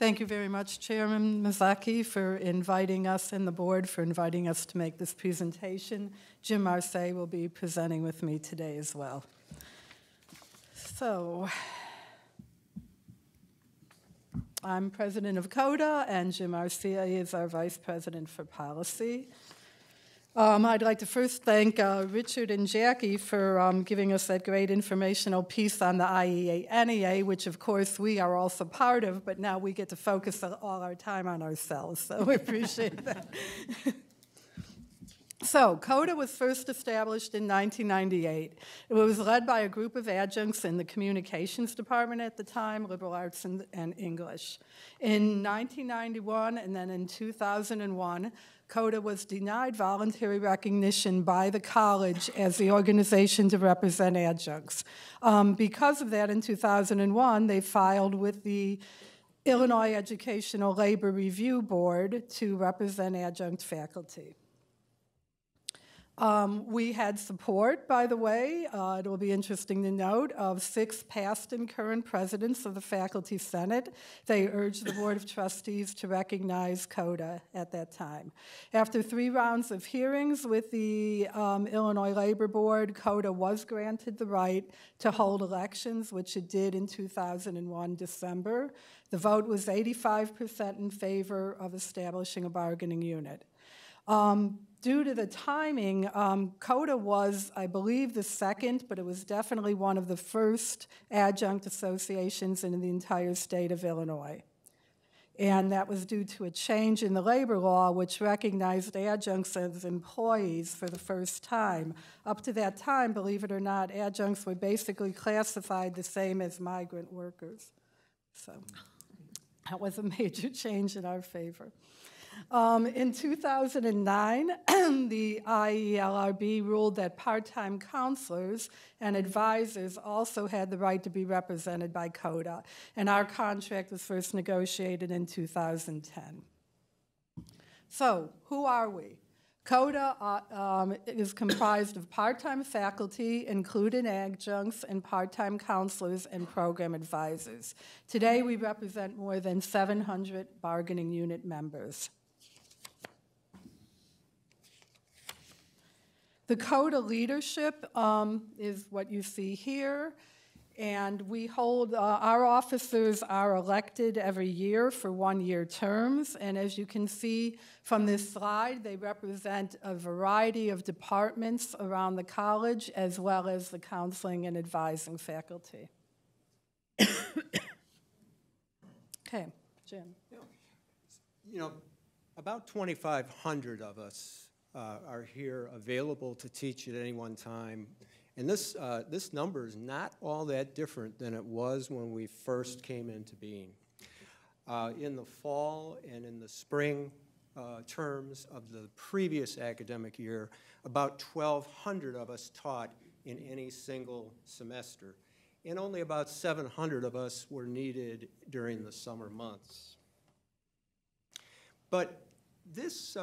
Thank you very much, Chairman Mazzocchi, for inviting us and the board for inviting us to make this presentation. Jim Marseille will be presenting with me today as well. So, I'm president of CODAA, and Jim Marseille is our vice president for policy. I'd like to first thank Richard and Jackie for giving us that great informational piece on the IEA-NEA, which of course we are also part of, but now we get to focus all our time on ourselves, so we appreciate that. So, CODAA was first established in 1998. It was led by a group of adjuncts in the communications department at the time, liberal arts and English. In 1991 and then in 2001, CODAA was denied voluntary recognition by the college as the organization to represent adjuncts. Because of that, in 2001, they filed with the Illinois Educational Labor Review Board to represent adjunct faculty. We had support, by the way, it will be interesting to note, of 6 past and current presidents of the Faculty Senate. They urged the Board of Trustees to recognize CODAA at that time. After 3 rounds of hearings with the Illinois Labor Board, CODAA was granted the right to hold elections, which it did in 2001 December. The vote was 85% in favor of establishing a bargaining unit. Due to the timing, CODAA was, I believe, the second, but it was definitely one of the first adjunct associations in the entire state of Illinois. And that was due to a change in the labor law, which recognized adjuncts as employees for the first time. Up to that time, believe it or not, adjuncts were basically classified the same as migrant workers. So that was a major change in our favor. In 2009, the IELRB ruled that part-time counselors and advisors also had the right to be represented by CODAA, and our contract was first negotiated in 2010. So, who are we? CODAA is comprised of part-time faculty, including adjuncts, and part-time counselors and program advisors. Today, we represent more than 700 bargaining unit members. The CODAA leadership is what you see here, and we hold, our officers are elected every year for 1-year terms, and as you can see from this slide, they represent a variety of departments around the college, as well as the counseling and advising faculty. Okay, Jim. You know, about 2,500 of us are here available to teach at any one time. And this number is not all that different than it was when we first came into being. In the fall and in the spring terms of the previous academic year, about 1,200 of us taught in any single semester. And only about 700 of us were needed during the summer months. But this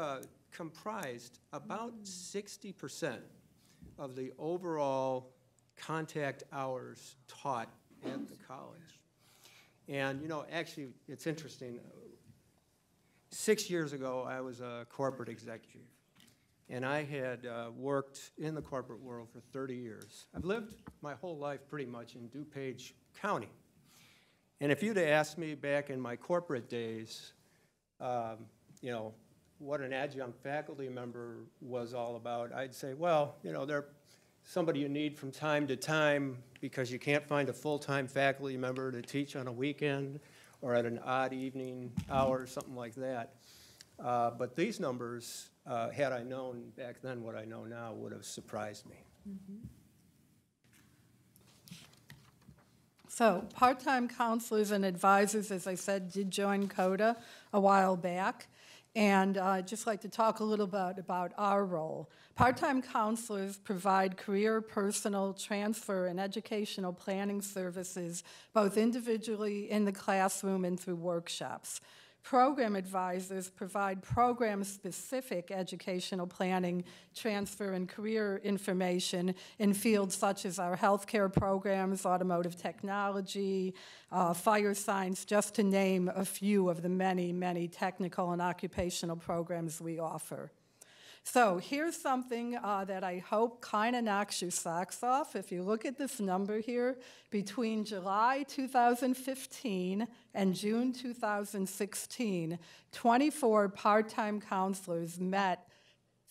comprised about 60% of the overall contact hours taught at the college. And, you know, actually, it's interesting. 6 years ago, I was a corporate executive, and I had worked in the corporate world for 30 years. I've lived my whole life pretty much in DuPage County. And if you'd have asked me back in my corporate days, you know, what an adjunct faculty member was all about, I'd say, well, you know, they're somebody you need from time to time because you can't find a full-time faculty member to teach on a weekend or at an odd evening hour, something like that. But these numbers, had I known back then what I know now, would have surprised me. Mm-hmm. So, part-time counselors and advisors, as I said, did join CODAA a while back. And I'd just like to talk a little bit about our role. Part-time counselors provide career, personal, transfer, and educational planning services, both individually in the classroom and through workshops. Program advisors provide program-specific educational planning, transfer, and career information in fields such as our healthcare programs, automotive technology, fire science, just to name a few of the many, many technical and occupational programs we offer. So here's something that I hope kind of knocks your socks off. If you look at this number here, between July 2015 and June 2016, 24 part-time counselors met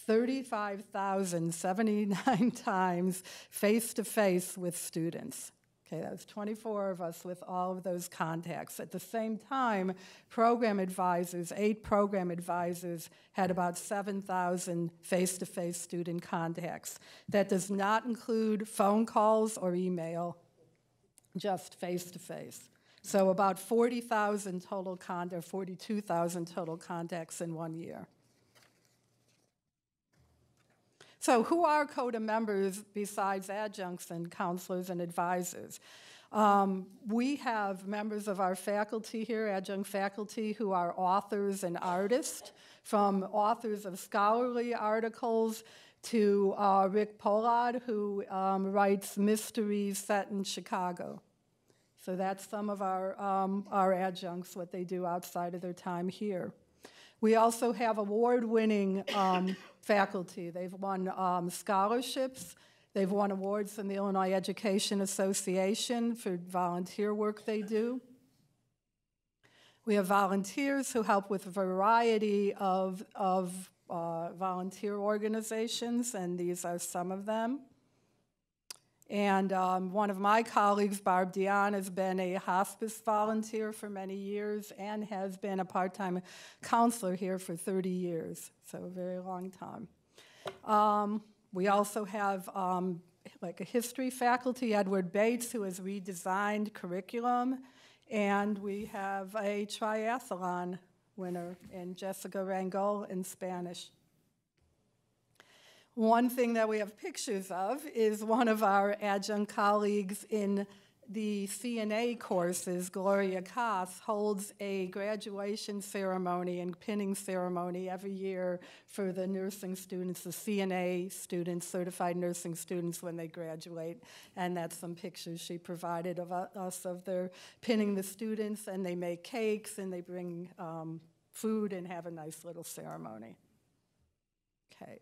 35,079 times face-to-face with students. Okay, that was 24 of us with all of those contacts. At the same time, program advisors, 8 program advisors, had about 7,000 face-to-face student contacts. That does not include phone calls or email, just face-to-face. So about 40,000 total contacts, 42,000 total contacts in 1 year. So who are CODA members besides adjuncts and counselors and advisors? We have members of our faculty here, adjunct faculty, who are authors and artists, from authors of scholarly articles to Rick Pollard, who writes mysteries set in Chicago. So that's some of our adjuncts, what they do outside of their time here. We also have award-winning faculty. They've won scholarships. They've won awards from the Illinois Education Association for volunteer work they do. We have volunteers who help with a variety of volunteer organizations, and these are some of them. And one of my colleagues, Barb Dion, has been a hospice volunteer for many years and has been a part-time counselor here for 30 years, so a very long time. We also have like a history faculty, Edward Bates, who has redesigned curriculum, and we have a triathlon winner in Jessica Rangel in Spanish. One thing that we have pictures of is one of our adjunct colleagues in the CNA courses, Gloria Koss, holds a graduation ceremony and pinning ceremony every year for the nursing students, the CNA students, certified nursing students when they graduate. And that's some pictures she provided of us of their pinning the students, and they make cakes and they bring food and have a nice little ceremony. Okay.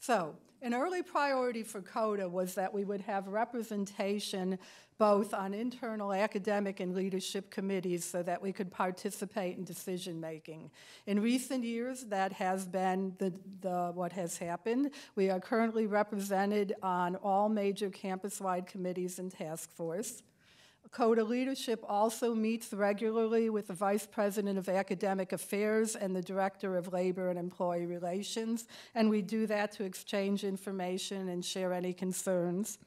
So an early priority for CODA was that we would have representation both on internal academic and leadership committees so that we could participate in decision-making. In recent years, that has been what has happened. We are currently represented on all major campus-wide committees and task force. CODA leadership also meets regularly with the Vice President of Academic Affairs and the Director of Labor and Employee Relations, and we do that to exchange information and share any concerns.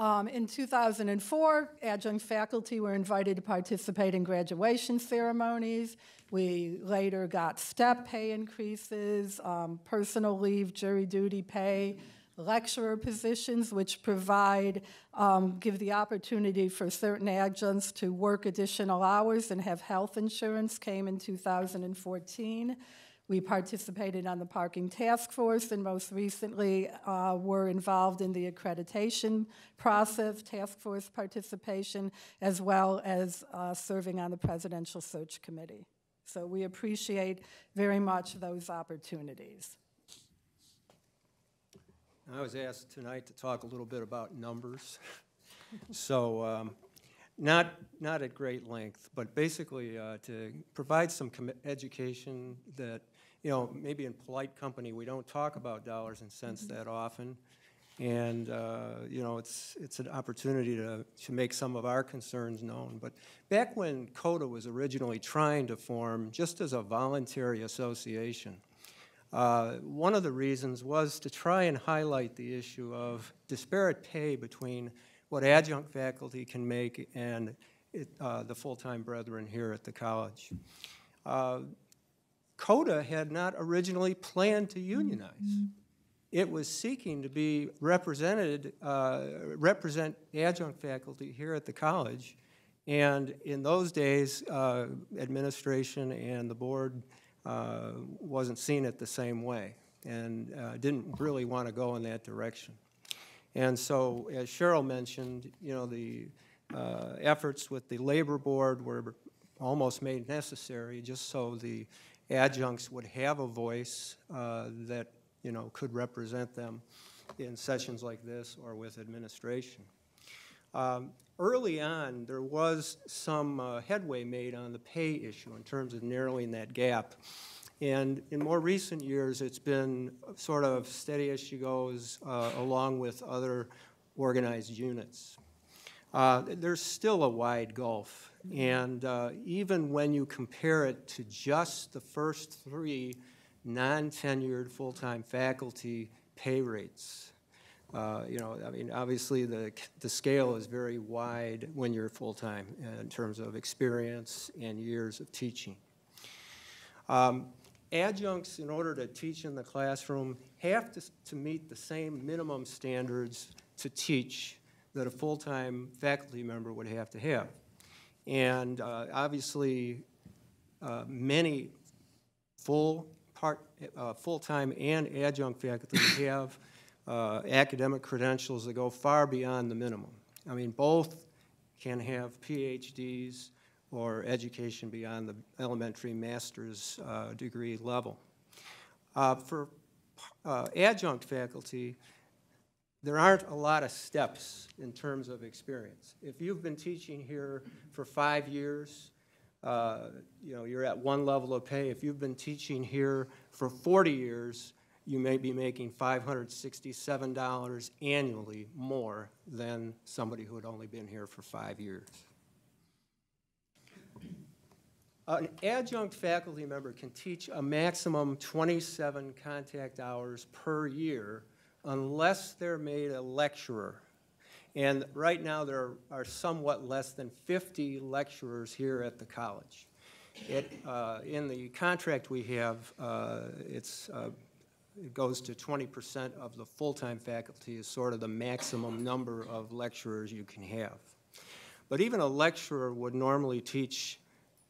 In 2004, adjunct faculty were invited to participate in graduation ceremonies. We later got step pay increases, personal leave, jury duty pay, lecturer positions, which provide, give the opportunity for certain adjuncts to work additional hours and have health insurance, came in 2014. We participated on the parking task force, and most recently were involved in the accreditation process, task force participation, as well as serving on the presidential search committee. So we appreciate very much those opportunities. I was asked tonight to talk a little bit about numbers. So not at great length, but basically to provide some education that, you know, maybe in polite company we don't talk about dollars and cents that often. And, you know, it's an opportunity to make some of our concerns known. But back when CODA was originally trying to form just as a voluntary association, one of the reasons was to try and highlight the issue of disparate pay between what adjunct faculty can make and the full-time brethren here at the college. CODA had not originally planned to unionize. It was seeking to be represent adjunct faculty here at the college And in those days, administration and the board wasn't seeing it the same way and didn't really want to go in that direction. And so, as Cheryl mentioned, you know, the efforts with the labor board were almost made necessary just so the adjuncts would have a voice that, you know, could represent them in sessions like this or with administration. Early on, there was some headway made on the pay issue in terms of narrowing that gap. And in more recent years, it's been sort of steady as she goes along with other organized units. There's still a wide gulf. And even when you compare it to just the first 3 non-tenured full-time faculty pay rates, you know, I mean, obviously the scale is very wide when you're full-time in terms of experience and years of teaching. Adjuncts, in order to teach in the classroom, have to meet the same minimum standards to teach that a full-time faculty member would have to have. And obviously, many full-time and adjunct faculty have academic credentials that go far beyond the minimum. I mean, both can have PhDs or education beyond the elementary master's degree level. For adjunct faculty, there aren't a lot of steps in terms of experience. If you've been teaching here for 5 years, you know, you're at one level of pay. If you've been teaching here for 40 years, you may be making $567 annually more than somebody who had only been here for 5 years. An adjunct faculty member can teach a maximum 27 contact hours per year unless they're made a lecturer. And right now there are somewhat less than 50 lecturers here at the college. In the contract we have, it goes to 20% of the full-time faculty is sort of the maximum number of lecturers you can have. But even a lecturer would normally teach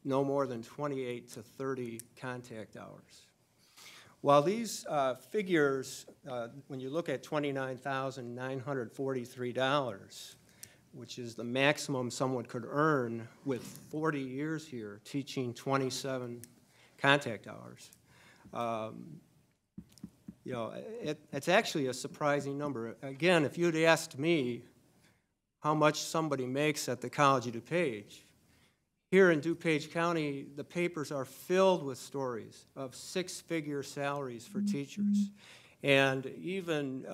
no more than 28 to 30 contact hours. While these figures, when you look at $29,943, which is the maximum someone could earn with 40 years here teaching 27 contact hours, you know, it's actually a surprising number. Again, if you'd asked me how much somebody makes at the College of DuPage, here in DuPage County, the papers are filled with stories of 6-figure salaries for teachers. And even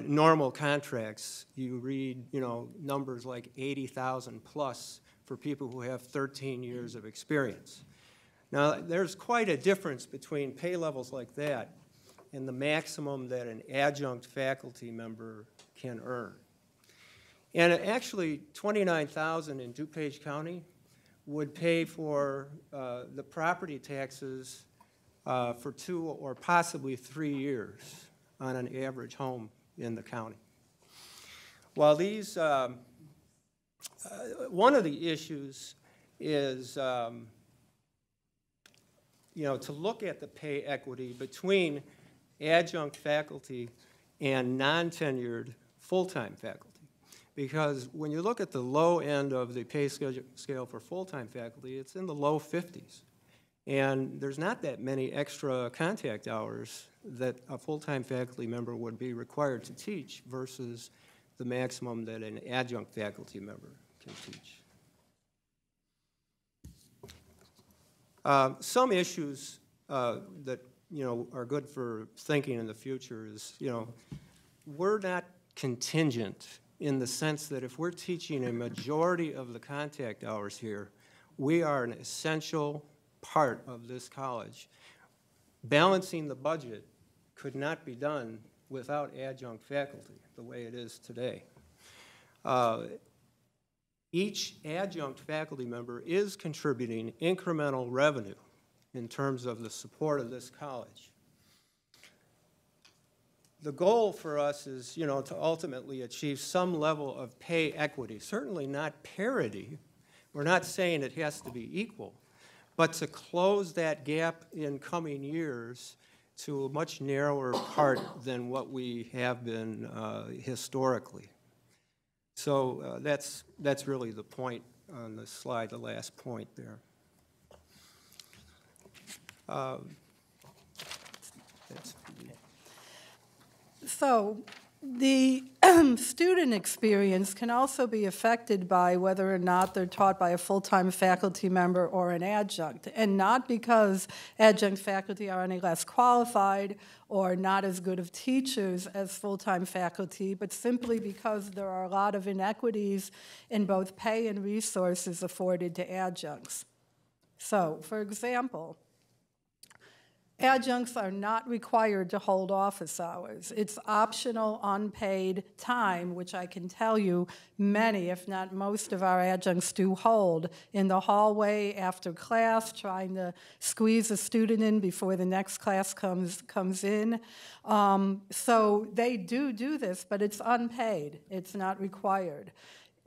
normal contracts, you read, you know, numbers like 80,000 plus for people who have 13 years of experience. Now, there's quite a difference between pay levels like that and the maximum that an adjunct faculty member can earn. And actually, $29,000 in DuPage County would pay for the property taxes for 2 or possibly 3 years on an average home in the county. While these, one of the issues is, you know, to look at the pay equity between adjunct faculty and non-tenured full-time faculty. Because when you look at the low end of the pay scale for full-time faculty, it's in the low 50s. And there's not that many extra contact hours that a full-time faculty member would be required to teach versus the maximum that an adjunct faculty member can teach. Some issues that, you know, are good for thinking in the future is, you know, we're not contingent in the sense that if we're teaching a majority of the contact hours here, we are an essential part of this college. Balancing the budget could not be done without adjunct faculty the way it is today. Each adjunct faculty member is contributing incremental revenue in terms of the support of this college. The goal for us is, you know, to ultimately achieve some level of pay equity, certainly not parity, We're not saying it has to be equal, but to close that gap in coming years to a much narrower part than what we have been historically. So that's really the point on the slide, the last point there. So the student experience can also be affected by whether or not they're taught by a full-time faculty member or an adjunct, and not because adjunct faculty are any less qualified or not as good of teachers as full-time faculty, but simply because there are a lot of inequities in both pay and resources afforded to adjuncts. So, for example, adjuncts are not required to hold office hours. It's optional, unpaid time, which I can tell you many, if not most of our adjuncts do hold in the hallway after class, trying to squeeze a student in before the next class comes in. So they do this, but it's unpaid. It's not required.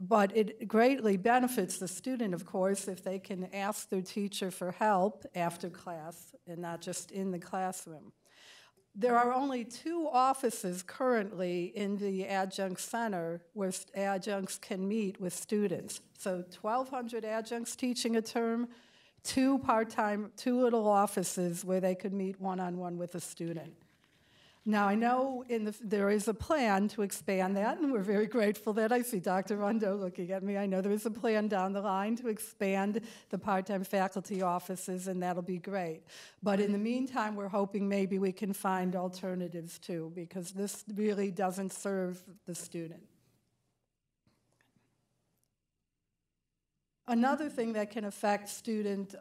But it greatly benefits the student, of course, if they can ask their teacher for help after class and not just in the classroom. There are only 2 offices currently in the adjunct center where adjuncts can meet with students. So 1,200 adjuncts teaching a term, 2 part-time, 2 little offices where they could meet one-on-one with a student. Now, I know there is a plan to expand that, and we're very grateful that I see Dr. Rondo looking at me. I know there is a plan down the line to expand the part-time faculty offices, and that'll be great. But in the meantime, we're hoping maybe we can find alternatives too, because this really doesn't serve the student. Another thing that can affect students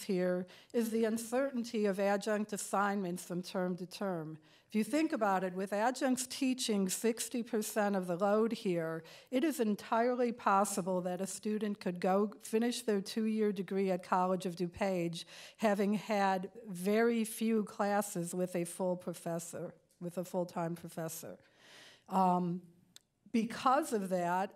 here is the uncertainty of adjunct assignments from term to term. If you think about it, with adjuncts teaching 60% of the load here, it is entirely possible that a student could go finish their 2-year degree at College of DuPage having had very few classes with a full-time professor. Because of that,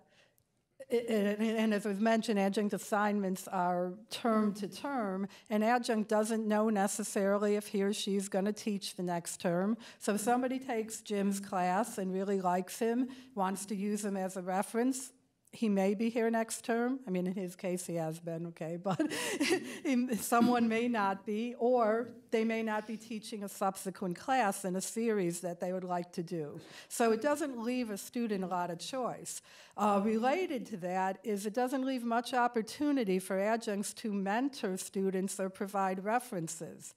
and as was mentioned, adjunct assignments are term to term. An adjunct doesn't know necessarily if he or she is going to teach the next term. So if somebody takes Jim's class and really likes him, wants to use him as a reference, he may be here next term. I mean, in his case, he has been, okay, but someone may not be, or they may not be teaching a subsequent class in a series that they would like to do. So it doesn't leave a student a lot of choice. Related to that is it doesn't leave much opportunity for adjuncts to mentor students or provide references.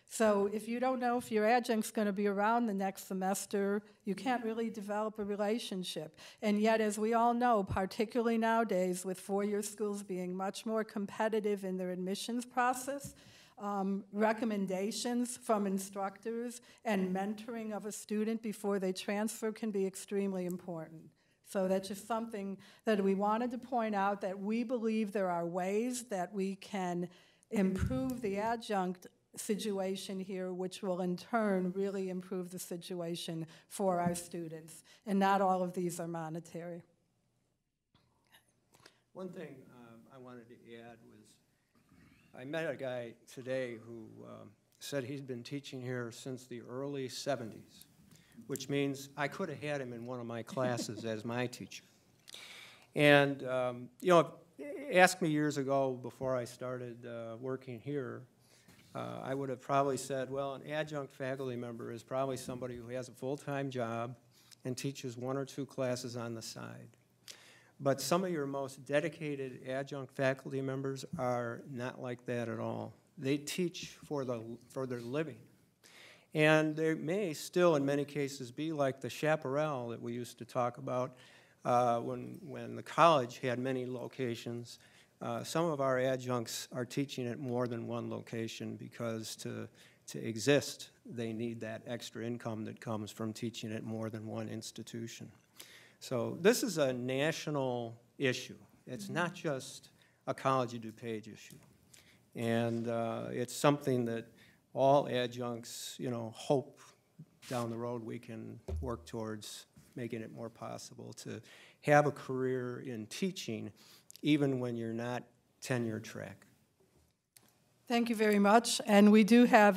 So if you don't know if your adjunct's going to be around the next semester, you can't really develop a relationship. And yet, as we all know, particularly nowadays with 4-year schools being much more competitive in their admissions process, recommendations from instructors and mentoring of a student before they transfer can be extremely important. So that's just something that we wanted to point out, that we believe there are ways that we can improve the adjunct situation here, which will in turn really improve the situation for our students. And not all of these are monetary. One thing I wanted to add was I met a guy today who said he's been teaching here since the early 70s, which means I could have had him in one of my classes as my teacher. And, you know, asked me years ago before I started working here, I would have probably said, well, an adjunct faculty member is probably somebody who has a full-time job and teaches 1 or 2 classes on the side. But some of your most dedicated adjunct faculty members are not like that at all. They teach for their living. And they may still, in many cases, be like the chaparral that we used to talk about when the college had many locations. Some of our adjuncts are teaching at more than 1 location because to exist, they need that extra income that comes from teaching at more than 1 institution. So this is a national issue. It's not just a College of DuPage issue. And it's something that all adjuncts, you know, hope down the road we can work towards making it more possible to have a career in teaching even when you're not tenure track. Thank you very much. And we do have